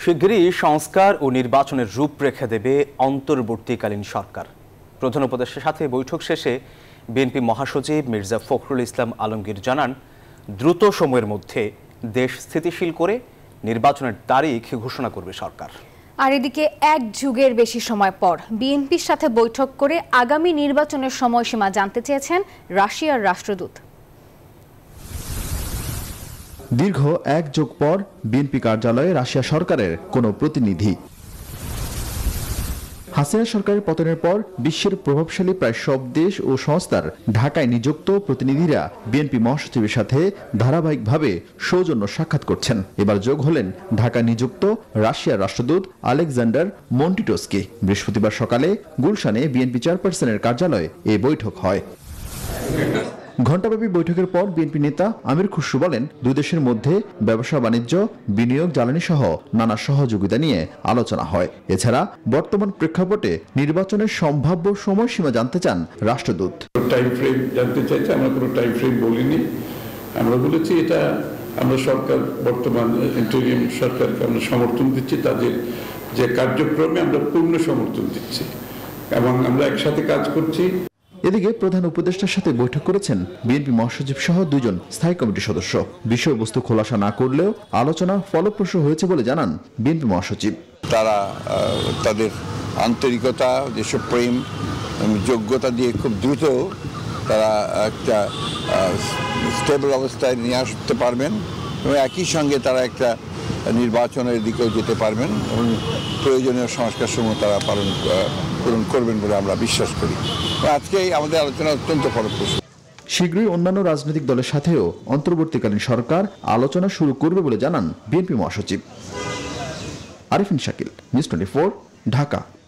শিগগিরই সংস্কার ও নির্বাচনের রূপরেখা দেবে অন্তর্বর্তীকালীন সরকার। প্রধান উপদেষ্টার সাথে বৈঠক শেষে বিএনপি মহাসচিব মির্জা ফখরুল ইসলাম আলমগীর জানান, দ্রুত সময়ের মধ্যে দেশ স্থিতিশীল করে নির্বাচনের তারিখ ঘোষণা করবে সরকার। আর এদিকে এক যুগের বেশি সময় পর বিএনপির সাথে বৈঠক করে আগামী নির্বাচনের সময়সীমা জানতে চেয়েছেন রাশিয়ার রাষ্ট্রদূত। দীর্ঘ এক যুগ পর বিএনপি কার্যালয়ে রাশিয়া সরকারের কোনো প্রতিনিধি। হাসিনা সরকারের পতনের পর বিশ্বের প্রভাবশালী প্রায় সব দেশ ও সংস্থার ঢাকায় নিযুক্ত প্রতিনিধিরা বিএনপি মহাসচিবের সাথে ধারাবাহিকভাবে সৌজন্য সাক্ষাৎ করছেন। এবার যোগ হলেন ঢাকা নিযুক্ত রাশিয়ার রাষ্ট্রদূত আলেকজান্ডার মন্টিটোস্কি। বৃহস্পতিবার সকালে গুলশানে বিএনপি চেয়ারপারসনের কার্যালয়ে এই বৈঠক হয়। ঘণ্টাব্যাপী বৈঠকের পর বিএনপি নেতা আমির খুসরু বলেন, দুই দেশের মধ্যে ব্যবসা বাণিজ্য, বিনিয়োগ, জ্বালানি সহ নানা সহযোগিতা নিয়ে আলোচনা হয়। এছাড়া বর্তমান প্রেক্ষাপটে নির্বাচনের সম্ভাব্য সময়সীমা জানতে চান রাষ্ট্রদূত। টাইম ফ্রেম জানতে চাইছে, আমরা কোনো টাইম ফ্রেম বলিনি। আমরা বলেছি এটা আমরা সরকার, বর্তমান ইন্টারিম সরকারকে আমরা সমর্থন দিচ্ছি, তাদের যে কার্যক্রমে আমরা পূর্ণ সমর্থন দিচ্ছি এবং আমরা একসাথে কাজ করছি। এদিকে প্রধান উপদেষ্টার সাথে বৈঠক করেছেন বিএনপি মহাসচিব সহ দুজন স্থায়ী কমিটির সদস্য। বিষয়বস্তু খোলাসা না করলেও আলোচনা ফলপ্রসূ হয়েছে বলে জানান বিএনপি মহাসচিব। তারা তাদের আন্তরিকতা, দেশপ্রেম, যোগ্যতা দিয়ে খুব দ্রুত তারা একটা স্টেবল অবস্থায় নিয়ে আসতে পারবেন এবং একই সঙ্গে তারা একটা নির্বাচনের দিকেও যেতে পারবেন এবং প্রয়োজনীয় সংস্কার সমূহ তারা পূরণ করবেন বলে আমরা বিশ্বাস করি। আজকে আমাদের আলোচনা অত্যন্ত ফলপ্রসূ। শীঘ্রই অন্যান্য রাজনৈতিক দলের সাথেও অন্তর্বর্তীকালীন সরকার আলোচনা শুরু করবে বলে জানান বিএনপি মহাসচিব। আরিফিন শাকিল, নিউজ 24, ঢাকা।